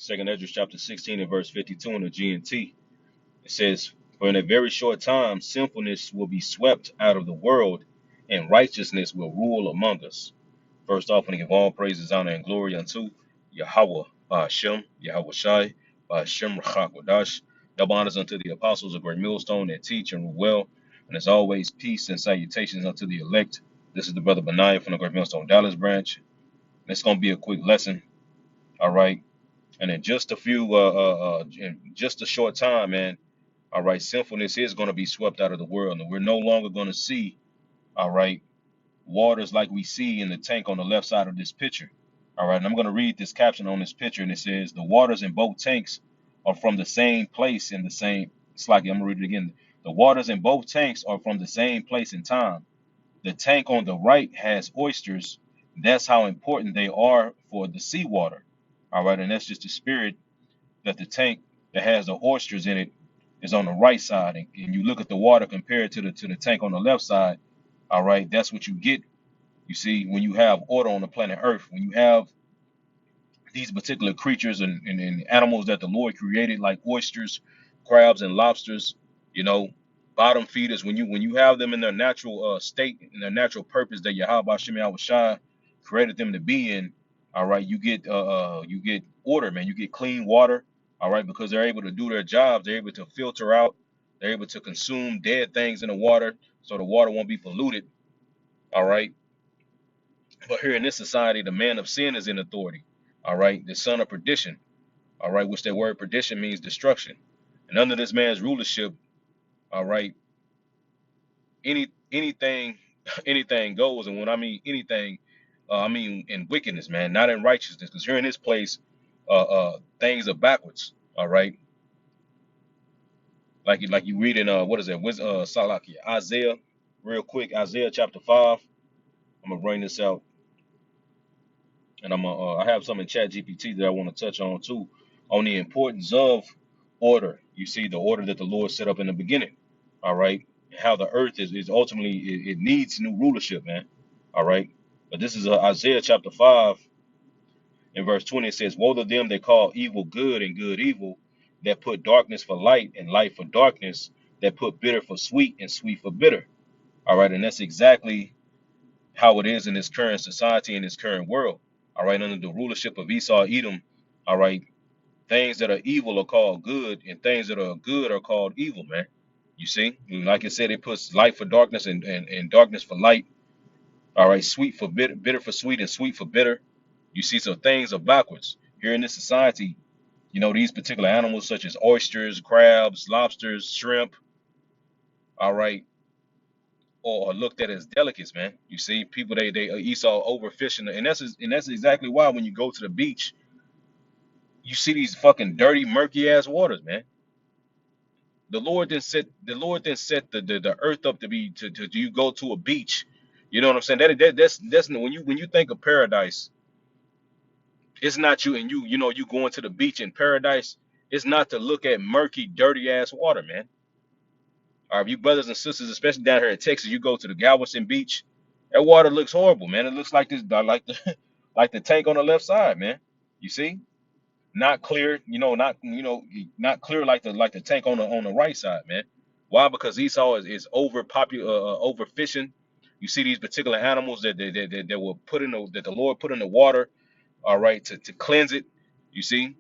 Second Ezra chapter 16 and verse 52 in the GNT. It says, "For in a very short time, sinfulness will be swept out of the world, and righteousness will rule among us." First off, I want to give all praises, honor, and glory unto Yahweh, Hashem, Yahweh Shai, Hashem Rachakwadash. Double honors unto the apostles of Great Millstone that teach and rule well. And as always, peace and salutations unto the elect. This is the brother Benaiah from the Great Millstone Dallas branch. And it's going to be a quick lesson, all right? And in just a in just a short time, man, all right, sinfulness is going to be swept out of the world. And we're no longer going to see, all right, waters like we see in the tank on the left side of this picture. All right, and I'm going to read this caption on this picture, and it says, "The waters in both tanks are from the same place in the same." It's like, I'm going to read it again. "The waters in both tanks are from the same place in time. The tank on the right has oysters. That's how important they are for the seawater." All right, and that's just the spirit that the tank that has the oysters in it is on the right side. And you look at the water compared to the tank on the left side. All right, that's what you get. You see, when you have order on the planet Earth, when you have these particular creatures and animals that the Lord created, like oysters, crabs, and lobsters, you know, bottom feeders, when you have them in their natural state, in their natural purpose that Yahweh Shem Shai created them to be in, all right, you get order, man. You get clean water, all right, because they're able to do their jobs. They're able to filter out. They're able to consume dead things in the water, so the water won't be polluted, all right. But here in this society, the man of sin is in authority. All right. The son of perdition. All right. Which that word perdition means destruction. And under this man's rulership, all right, anything anything goes. And when I mean anything, I mean in wickedness, man, not in righteousness. Because here in this place, things are backwards. All right. Like you read in what is that? Salakia, Isaiah, real quick, Isaiah chapter 5. I'm gonna bring this out. And I have some in Chat GPT that I want to touch on too, on the importance of order. You see the order that the Lord set up in the beginning. All right, how the earth is ultimately it needs new rulership, man. All right, but this is Isaiah chapter 5 and verse 20. It says, "Woe to them that call evil good and good evil, that put darkness for light and light for darkness, that put bitter for sweet and sweet for bitter." All right, and that's exactly how it is in this current society, in this current world. All right, under the rulership of Esau, Edom, all right, things that are evil are called good, and things that are good are called evil, man. You see, like I said, it puts light for darkness and darkness for light. All right, sweet for bitter, bitter for sweet, and sweet for bitter. You see, so things are backwards. Here in this society, you know, these particular animals such as oysters, crabs, lobsters, shrimp, all right, or looked at as delicates, man. You see, people they Esau overfishing, and that's exactly why when you go to the beach, you see these fucking dirty, murky ass waters, man. The Lord then set the earth up to be to you go to a beach. You know what I'm saying? That's when you think of paradise, it's not you and you know you going to the beach in paradise. It's not to look at murky, dirty ass water, man. All right, you brothers and sisters, especially down here in Texas, you go to the Galveston Beach. That water looks horrible, man. It looks like this, like the like the tank on the left side, man. You see, not clear, not clear like the tank on the right side, man. Why? Because Esau is overfishing. You see these particular animals that were put in that the Lord put in the water, all right, to cleanse it. You see,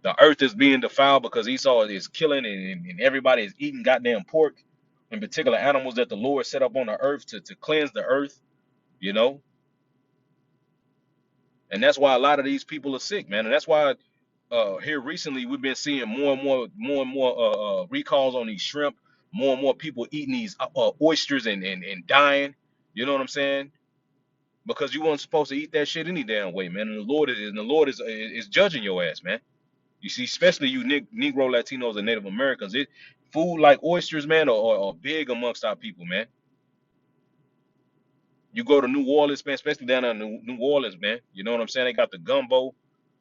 the earth is being defiled because Esau is killing and everybody is eating goddamn pork, in particular animals that the Lord set up on the earth to cleanse the earth, you know. And that's why a lot of these people are sick, man. And that's why here recently we've been seeing more recalls on these shrimp, more and more people eating these oysters and dying. You know what I'm saying? Because you weren't supposed to eat that shit any damn way, man. And the Lord is judging your ass, man. You see, especially you Negro, Latinos, and Native Americans, food like oysters, man, are big amongst our people, man. You go to New Orleans, man, especially down in New Orleans, man. You know what I'm saying? They got the gumbo,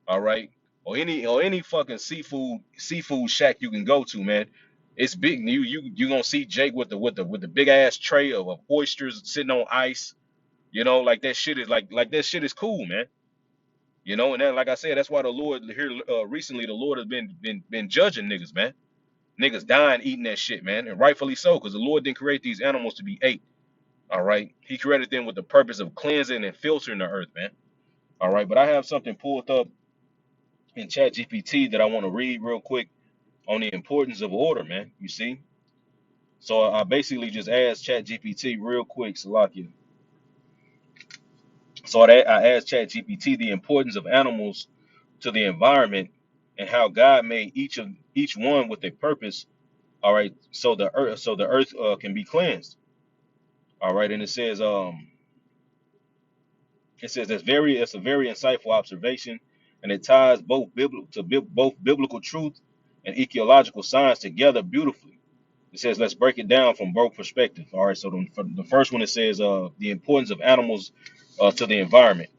all right, or any fucking seafood shack you can go to, man. It's big. You gonna see Jake with the big ass tray of oysters sitting on ice. You know, like that shit is like that shit is cool, man. You know, and then like I said, that's why the Lord here recently the Lord has been judging niggas, man. Niggas dying eating that shit, man, and rightfully so, because the Lord didn't create these animals to be ate. All right, He created them with the purpose of cleansing and filtering the earth, man. All right, but I have something pulled up in Chat GPT that I want to read real quick on the importance of order, man. You see, so I basically just asked Chat GPT real quick, Salakia. So I asked Chat GPT the importance of animals to the environment and how God made each one with a purpose. All right, so the earth can be cleansed. All right, and it says it's a very insightful observation, and it ties both biblical truth and ecological science together beautifully. It says let's break it down from both perspectives. All right, so the first one, it says the importance of animals to the environment.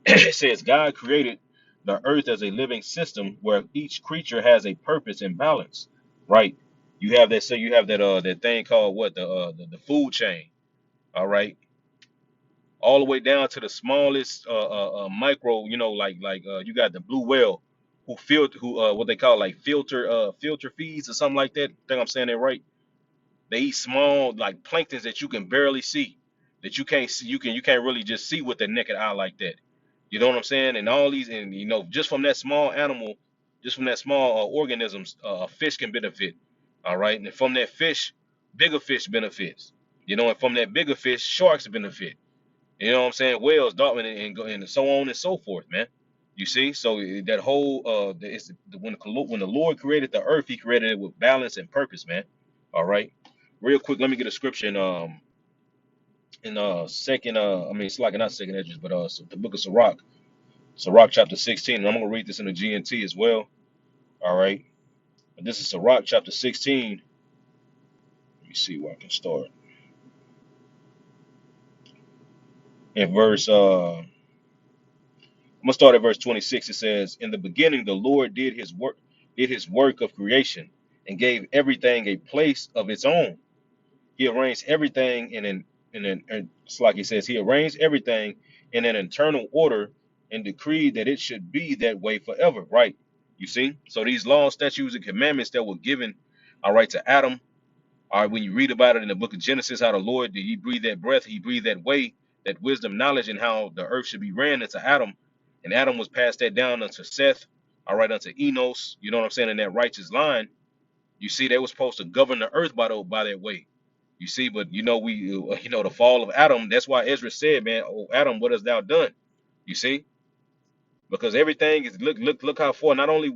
It says God created the earth as a living system where each creature has a purpose and balance. Right? You have that. So you have that thing called what the food chain. All right, all the way down to the smallest micro. You know, like you got the blue whale who what they call like filter feeds or something like that. I think I'm saying that right. They eat small like planktons that you can barely see, that you can't see. You can't really just see with the naked eye like that. You know what I'm saying? And all these, and you know, just from that small animal, just from that small organisms, a fish can benefit. All right, and from that fish, bigger fish benefits. You know, and from that bigger fish, sharks benefit. You know what I'm saying? Whales, dolphins, and so on and so forth, man. You see, so that whole when the Lord created the earth, He created it with balance and purpose, man. All right, real quick, let me get a scripture in second I mean it's like not second edges, but so the book of Sirach chapter 16, and I'm gonna read this in the GNT as well. All right, but this is Sirach chapter 16. Let me see where I can start in verse. I'm gonna start at verse 26. It says, "In the beginning, the Lord did His work of creation, and gave everything a place of its own. He arranged everything it's like He says, He arranged everything in an internal order, and decreed that it should be that way forever." Right? You see, so these laws, statutes, and commandments that were given, all right, to Adam. All right, when you read about it in the book of Genesis, how the Lord did He breathe that breath, He breathed that way, that wisdom, knowledge, and how the earth should be ran into Adam, and Adam was passed that down unto Seth, all right, unto Enos. You know what I'm saying? In that righteous line, you see, they were supposed to govern the earth by that way. You see, but you know you know the fall of Adam. That's why Ezra said, "Man, oh Adam, what hast thou done?" You see, because everything is look how far. Not only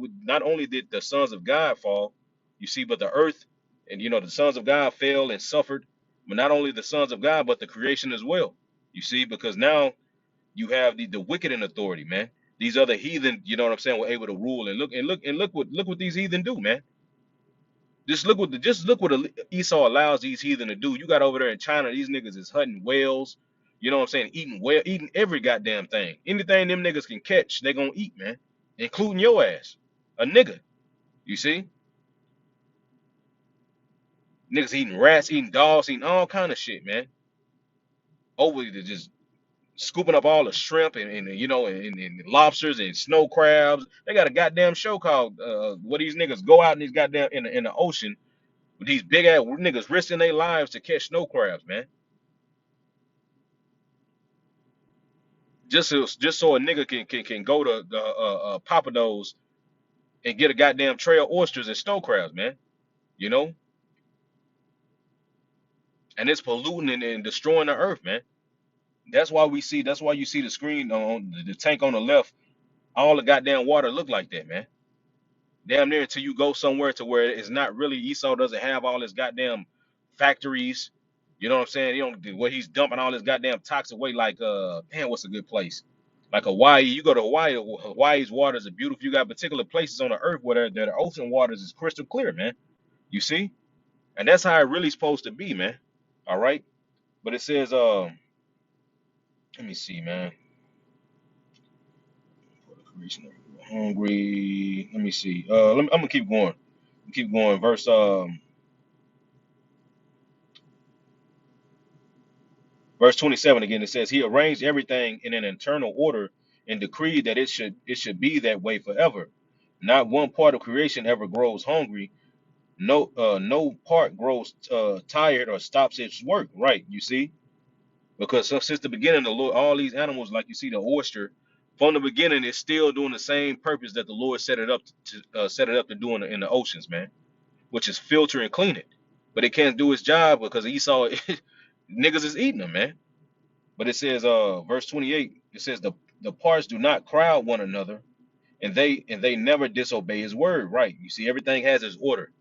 did the sons of God fall, you see, but the earth and you know the sons of God fell and suffered. But not only the sons of God, but the creation as well. You see, because now you have the wicked in authority, man. These other heathen, you know what I'm saying, were able to rule and look what these heathen do, man. Just look what Esau allows these heathen to do. You got over there in China, these niggas is hunting whales. You know what I'm saying? Eating every goddamn thing. Anything them niggas can catch, they gonna eat, man, including your ass, a nigga. You see, niggas eating rats, eating dogs, eating all kind of shit, man. Over to just scooping up all the shrimp and you know and lobsters and snow crabs. They got a goddamn show called where these niggas go out in these goddamn in the ocean with these big ass niggas risking their lives to catch snow crabs, man. Just so a nigga can go to the Papados and get a goddamn tray of oysters and snow crabs, man. You know, and it's polluting and destroying the earth, man. That's why we see. That's why you see the screen on the tank on the left. All the goddamn water look like that, man. Damn near until you go somewhere to where it's not really Esau doesn't have all his goddamn factories. You know what I'm saying? You know where he's dumping all his goddamn toxic away. Like damn, what's a good place? Like Hawaii. You go to Hawaii. Hawaii's waters are beautiful. You got particular places on the earth where the ocean waters is crystal clear, man. You see, and that's how it really supposed to be, man. All right, but it says let me see, man. For the creation of the hungry. Let me see. I'm gonna keep going. Keep going. Verse 27 again, it says, He arranged everything in an internal order and decreed that it should be that way forever. Not one part of creation ever grows hungry. No part grows tired or stops its work. Right? You see, because since the beginning, the Lord, all these animals, like you see the oyster, from the beginning, is still doing the same purpose that the Lord set it up to do in the oceans, man, which is filter and clean it. But it can't do its job because Esau niggas is eating them, man. But it says, verse 28, it says the parts do not crowd one another, and they never disobey his word. Right? You see, everything has its order.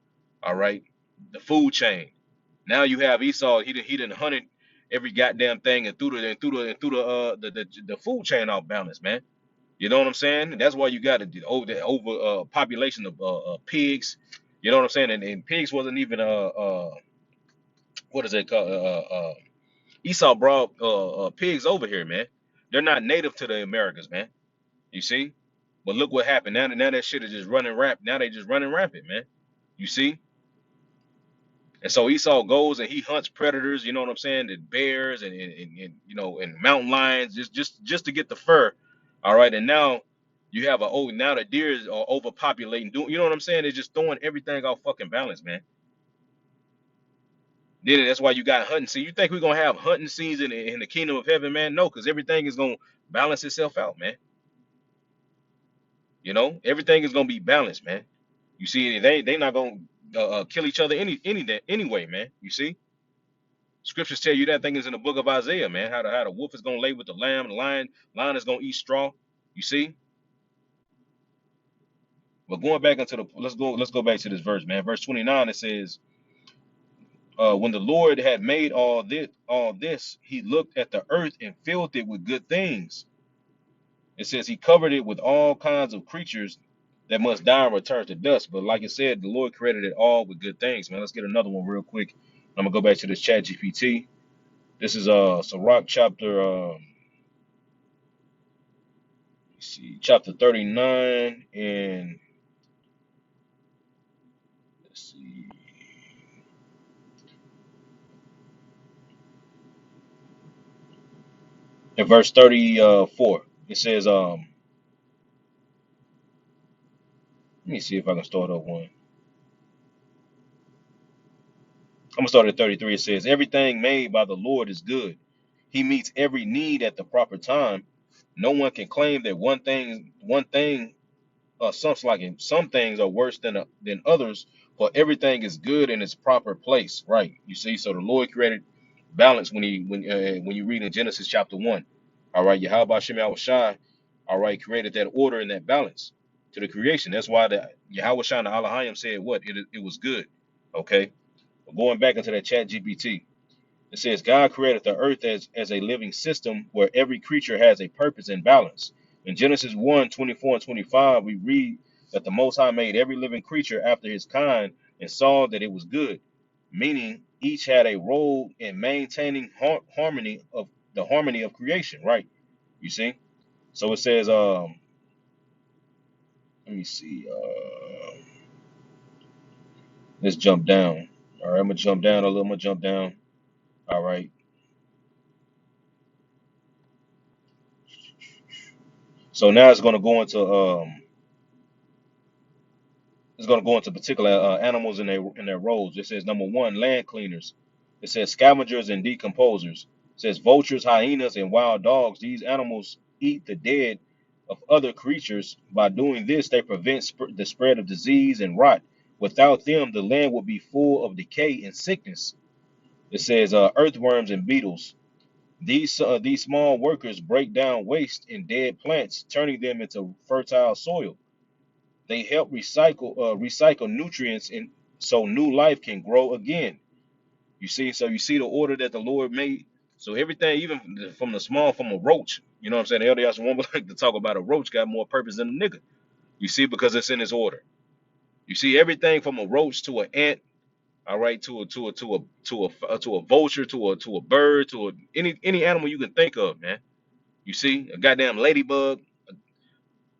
All right, the food chain. Now you have Esau. He didn't hunted every goddamn thing and threw the food chain off balance, man. You know what I'm saying? That's why you got the over population of pigs. You know what I'm saying? And pigs wasn't even what is it called? Esau brought pigs over here, man. They're not native to the Americas, man. You see? But look what happened. Now that shit is just running rap. Now they just running rampant, man. You see? And so Esau goes and he hunts predators, you know what I'm saying? The bears and and mountain lions just to get the fur. All right. And now you have now the deers are overpopulating. You know what I'm saying? They're just throwing everything off fucking balance, man. Then that's why you got hunting. So you think we're gonna have hunting season in the kingdom of heaven, man? No, because everything is gonna balance itself out, man. Everything is gonna be balanced, man. You see, they not gonna kill each other anyway, man. You see, scriptures tell you that thing is in the book of Isaiah, man. How the wolf is gonna lay with the lamb, the lion is gonna eat straw. You see, but going back into the let's go back to this verse, man. Verse 29 it says, when the Lord had made all this, he looked at the earth and filled it with good things. It says he covered it with all kinds of creatures that must die and return to dust. But like I said, the Lord created it all with good things, man. Let's get another one real quick. I'm gonna go back to this chat GPT. This is Sirach chapter let's see, chapter 39 and let's see, in verse 34. It says, let me see if I can start up one. I'm gonna start at 33. It says, everything made by the Lord is good. He meets every need at the proper time. No one can claim that one thing some things are worse than others, for everything is good in its proper place. Right? You see, so the Lord created balance when you read in Genesis chapter 1. All right, Yahweh Shem Shai, all right, created that order and that balance to the creation. That's why the Yahweh Shai and Elohim said what it was good. Okay, going back into that chat GPT. It says God created the earth as a living system where every creature has a purpose and balance. In Genesis 1:24 and 25, we read that the Most High made every living creature after his kind and saw that it was good, meaning each had a role in maintaining harmony of creation, right? You see? So it says, let me see, let's jump down. All right, I'm gonna jump down a little, I'm gonna jump down. All right. So now it's going to go into particular animals in their roles. It says number one, land cleaners. It says scavengers and decomposers. It says vultures, hyenas, and wild dogs. These animals eat the dead of other creatures. By doing this, they prevent the spread of disease and rot. Without them, the land would be full of decay and sickness. It says earthworms and beetles. These small workers break down waste in dead plants, turning them into fertile soil. They help recycle nutrients and so new life can grow again. You see, so you see the order that the Lord made. So everything, even from the small, from a roach, you know what I'm saying? The LDS one would like to talk about a roach got more purpose than a nigga. You see, because it's in his order. You see everything from a roach to an ant, all right, to a vulture, to a bird, any animal you can think of, man. You see, a goddamn ladybug.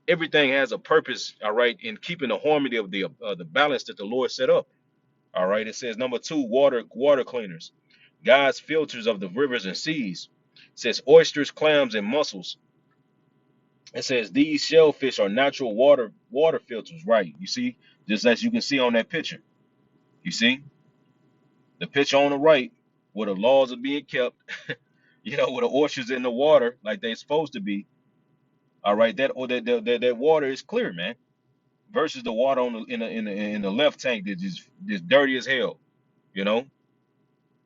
Everything has a purpose, all right, in keeping the harmony of the balance that the Lord set up. All right. It says number two, water cleaners, God's filters of the rivers and seas. It says oysters, clams, and mussels. It says these shellfish are natural water filters, right? You see, just as you can see on that picture. You see the picture on the right, where the laws are being kept. Where the oysters in the water like they're supposed to be. All right, that water is clear, man. Versus the water on the in the left tank that's just dirty as hell. You know,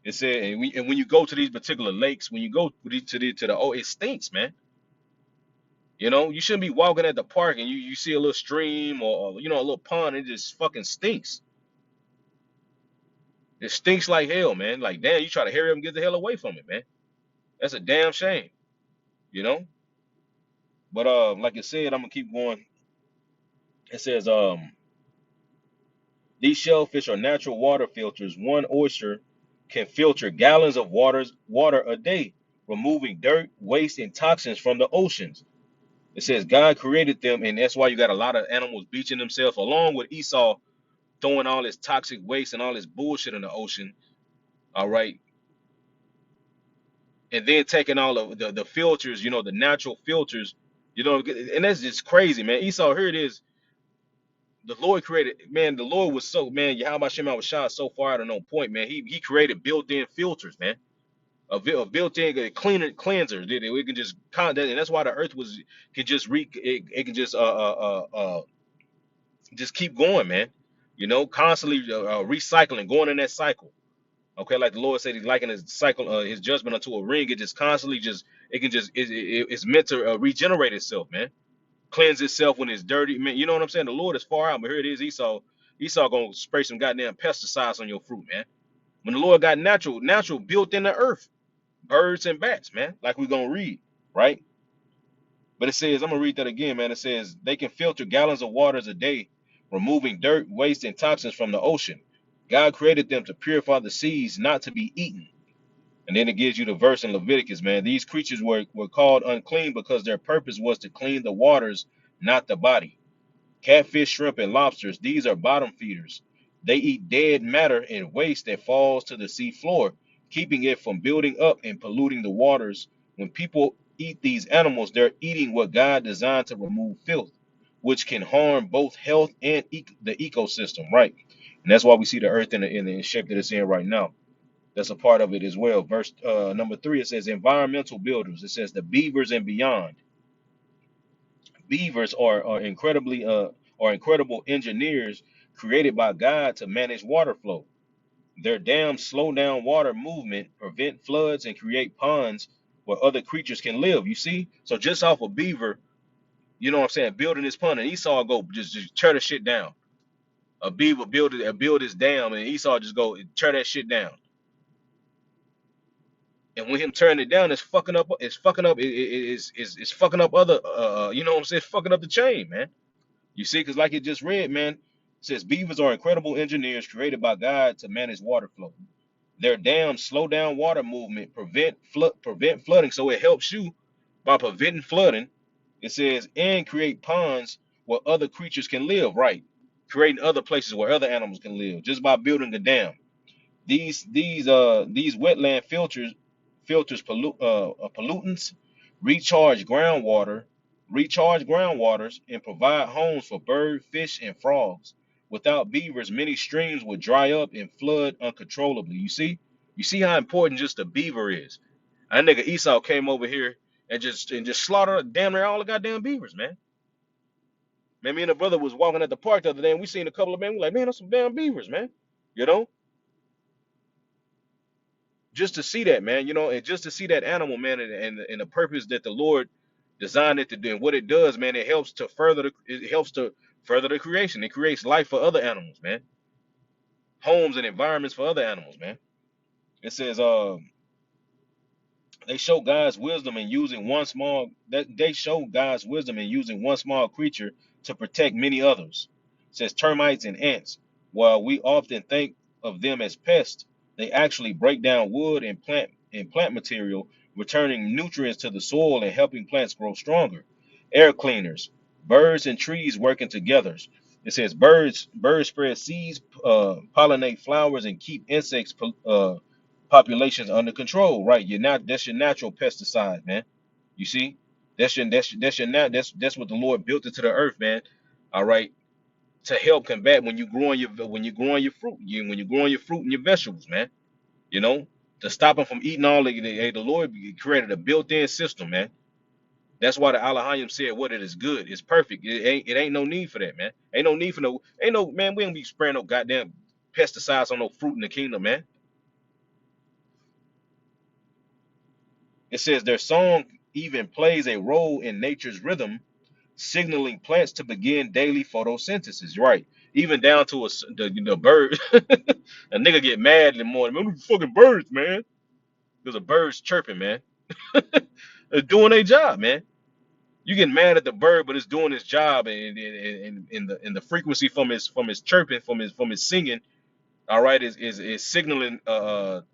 it said, and when you go to these particular lakes, when you go to the it stinks, man. You shouldn't be walking at the park and you see a little stream or a little pond and it just fucking stinks. It stinks like hell, man. Like damn, you try to hurry up and get the hell away from it, man. That's a damn shame, you know. But like I said, I'm gonna keep going. It says these shellfish are natural water filters. One oyster can filter gallons of water a day, removing dirt, waste, and toxins from the oceans. It says God created them, and that's why you got a lot of animals beaching themselves, along with Esau throwing all this toxic waste and all this bullshit in the ocean. All right, and then taking all of the filters, the natural filters, and that's just crazy, man. Esau, here it is. The Lord created, man. The Lord was so, man. Yahweh Shema was shot so far out of no point, man. He created built-in filters, man. A built-in cleanser. It can just and that's why the earth can just it can just keep going, man. Constantly recycling, going in that cycle. Okay, like the Lord said, He's liking His cycle, His judgment unto a ring. It just constantly it can just it's meant to regenerate itself, man. Cleanse itself when it's dirty, man. You know what I'm saying? The Lord is far out, but here it is, Esau. Esau gonna spray some goddamn pesticides on your fruit, man. When the Lord got natural built in the earth, birds and bats, man. Like we're gonna read, right? But it says, I'm gonna read that again, man. It says they can filter gallons of waters a day, removing dirt, waste, and toxins from the ocean. God created them to purify the seas, not to be eaten. And then it gives you the verse in Leviticus, man. These creatures were called unclean because their purpose was to clean the waters, not the body. Catfish, shrimp, and lobsters, these are bottom feeders. They eat dead matter and waste that falls to the sea floor, keeping it from building up and polluting the waters. When people eat these animals, they're eating what God designed to remove filth, which can harm both health and the ecosystem, right? And that's why we see the earth in the shape that it's in right now. That's a part of it as well. Verse number 3, it says environmental builders. It says the beavers and beyond. Beavers are incredible engineers created by God to manage water flow. Their dams slow down water movement, prevent floods, and create ponds where other creatures can live. You see? So just off a beaver, you know what I'm saying, building this pond, and Esau go just tear the shit down. A beaver build his dam, and Esau just go tear that shit down. And when him turning it down, it's fucking up other you know what I'm saying, fucking up the chain, man. You see, because like it just read, man, it says beavers are incredible engineers created by God to manage water flow. Their dams slow down water movement, prevent flooding. So it helps you by preventing flooding. It says and create ponds where other creatures can live, right? Creating other places where other animals can live just by building a dam. These wetland filters pollutants, recharge groundwaters, and provide homes for bird, fish, and frogs. Without beavers, many streams would dry up and flood uncontrollably. You see how important just a beaver is. That nigga Esau came over here and just slaughtered damn near all the goddamn beavers, man. Man, me and the brother was walking at the park the other day, and we seen a couple of men. We like, man, that's some damn beavers, man. You know, just to see that, man, and just to see that animal, man, and the purpose that the Lord designed it to do, and what it does, man, it helps to further the creation. It creates life for other animals, man, homes and environments for other animals, man. It says, they show God's wisdom in using one small that they show God's wisdom in using one small creature to protect many others. It says termites and ants. While we often think of them as pests, they actually break down wood and plant material, returning nutrients to the soil and helping plants grow stronger. Air cleaners, birds and trees working together. It says birds spread seeds, pollinate flowers, and keep insects populations under control, right? That's your natural pesticide, man. You see, That's what the Lord built into the earth, man. All right, to help combat when you're growing your fruit, when you're growing your fruit and your vegetables, man. You know, to stop them from eating all the Lord created a built-in system, man. That's why the Alahayim said what it is good. It's perfect. It ain't no need for that, man. Ain't no man, we don't be spraying no goddamn pesticides on no fruit in the kingdom, man. It says their song even plays a role in nature's rhythm, signaling plants to begin daily photosynthesis. Right. Even down to the bird. A nigga get mad in the morning. Man, them fucking birds, man. There's a bird's chirping, man. They're doing their job, man. You get mad at the bird, but it's doing its job, and the frequency from his chirping, from his singing, all right, is signaling the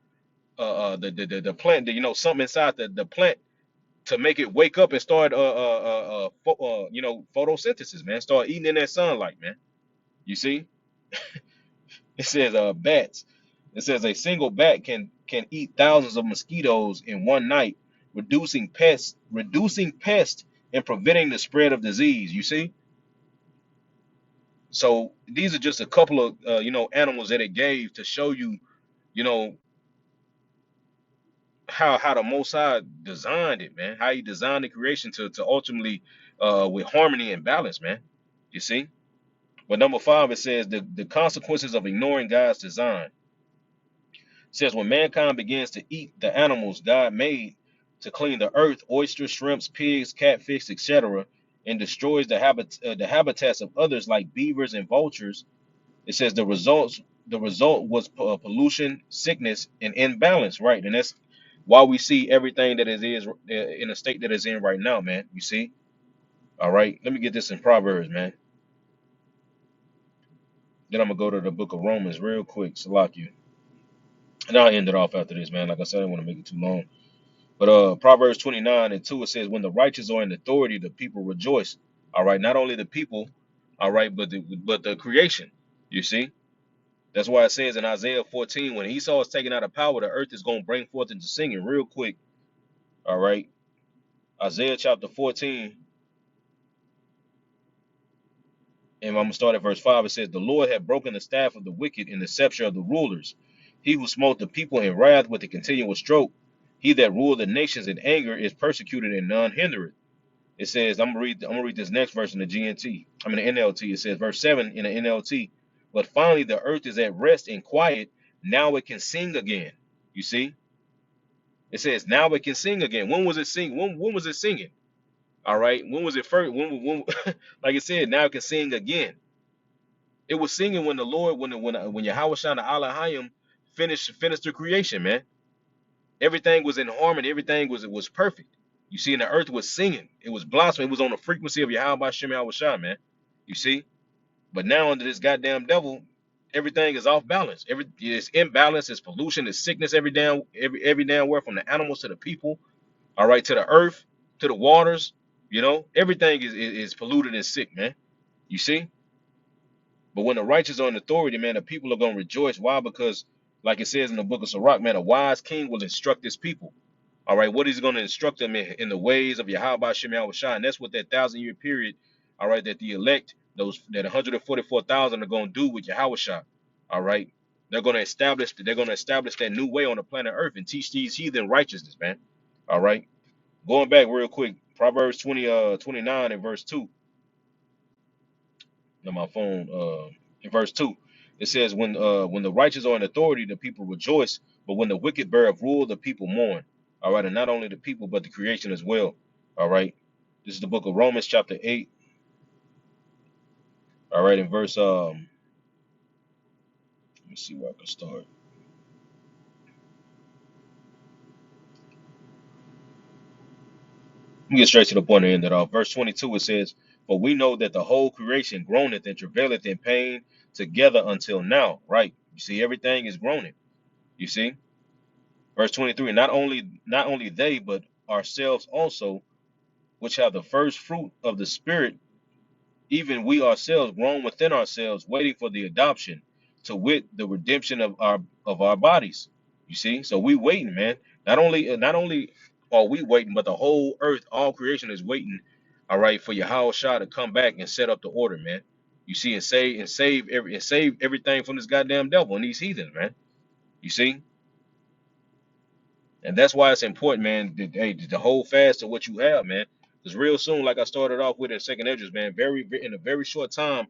plant, something inside the plant to make it wake up and start photosynthesis, man. Start eating in that sunlight, man. You see, it says bats. It says a single bat can eat thousands of mosquitoes in one night, reducing pests and preventing the spread of disease. You see. So these are just a couple of animals that it gave to show you, you know, how the Most High designed it, man. How he designed the creation to ultimately with harmony and balance, man. You see. But number 5, it says the consequences of ignoring God's design. It says when mankind begins to eat the animals God made to clean the earth, oysters, shrimps, pigs, catfish, etc., and destroys the habitats of others like beavers and vultures. It says the result was pollution, sickness, and imbalance, right? And that's why we see everything that it is in the state that it's in right now, man. You see? All right. Let me get this in Proverbs, man. Then I'm gonna go to the book of Romans real quick, Salakia. And I'll end it off after this, man. Like I said, I don't want to make it too long. But Proverbs 29:2, it says, when the righteous are in authority, the people rejoice. All right, not only the people, all right, but the creation. You see? That's why it says in Isaiah 14, when Esau is taken out of power, the earth is going to bring forth into singing real quick. All right. Isaiah chapter 14, and I'm going to start at verse 5. It says, the Lord had broken the staff of the wicked and the scepter of the rulers. He who smote the people in wrath with a continual stroke. He that ruled the nations in anger is persecuted and none hindereth. It says, I'm gonna read this next verse in the GNT. I mean the NLT. It says, verse 7 in the NLT. But finally the earth is at rest and quiet. Now it can sing again. You see? It says now it can sing again. When was it sing? When was it singing? All right. When was it first? When like it said, now it can sing again. It was singing when the Lord, when Yahweh Shana Alahayim finished the creation, man. Everything was in harmony. Everything was perfect. You see, and the earth was singing. It was blossoming. It was on the frequency of Yahweh Shem Yahweh Shah, man. You see? But now under this goddamn devil, everything is off balance. It's imbalance, it's pollution, it's sickness every damn where, from the animals to the people, all right, to the earth, to the waters, everything is polluted and sick, man. You see? But when the righteous are in authority, man, the people are gonna rejoice. Why? Because, like it says in the book of Sirach, man, a wise king will instruct his people. All right, what he's going to instruct them in the ways of Yahweh Shem Yahweh Shai. And that's what that 1,000-year period, all right, that the elect, that 144,000 are going to do with Yahweh Shai. All right. They're going to establish that new way on the planet Earth and teach these heathen righteousness, man. All right. Going back real quick, Proverbs 29 and verse 2. On my phone, in verse 2. It says, when the righteous are in authority, the people rejoice, but when the wicked bear of rule, the people mourn. All right, and not only the people, but the creation as well. All right. This is the book of Romans, chapter 8. All right, in verse let me see where I can start. Let me get straight to the point and end it off. Verse 22, it says, for we know that the whole creation groaneth and travaileth in pain together until now. Right. You see, everything is groaning. You see? Verse 23, not only they, but ourselves also, which have the first fruit of the Spirit, even we ourselves grown within ourselves, waiting for the adoption, to wit, the redemption of our bodies. You see, so we waiting, man. Not only Or we waiting, but the whole earth, all creation is waiting, all right, for Yahweh Shah to come back and set up the order, man. You see, and save everything from this goddamn devil and these heathens, man. You see? And that's why it's important, man, to hold fast to what you have, man. Because real soon, like I started off with in second Edges, man, in a very short time,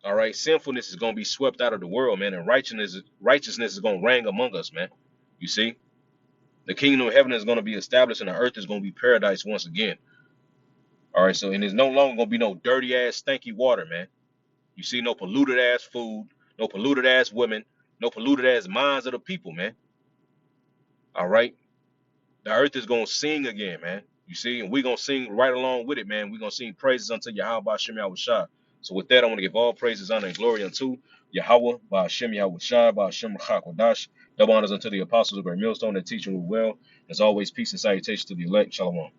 all right, sinfulness is gonna be swept out of the world, man, and righteousness is gonna reign among us, man. You see? The kingdom of heaven is gonna be established and the earth is gonna be paradise once again. All right, so and there's no longer gonna be no dirty ass, stinky water, man. You see, no polluted ass food, no polluted ass women, no polluted ass minds of the people, man. All right, the earth is gonna sing again, man. You see, and we're gonna sing right along with it, man. We're gonna sing praises unto Yahweh by Shem Yahweh Shah. So with that, I want to give all praises, honor, and glory unto Yahweh by Shem Yahweh Shah, by Shem Chakwadash. Double honors unto the apostles of Great Millstone that teach and rule well. As always, peace and salutations to the elect. Shalom.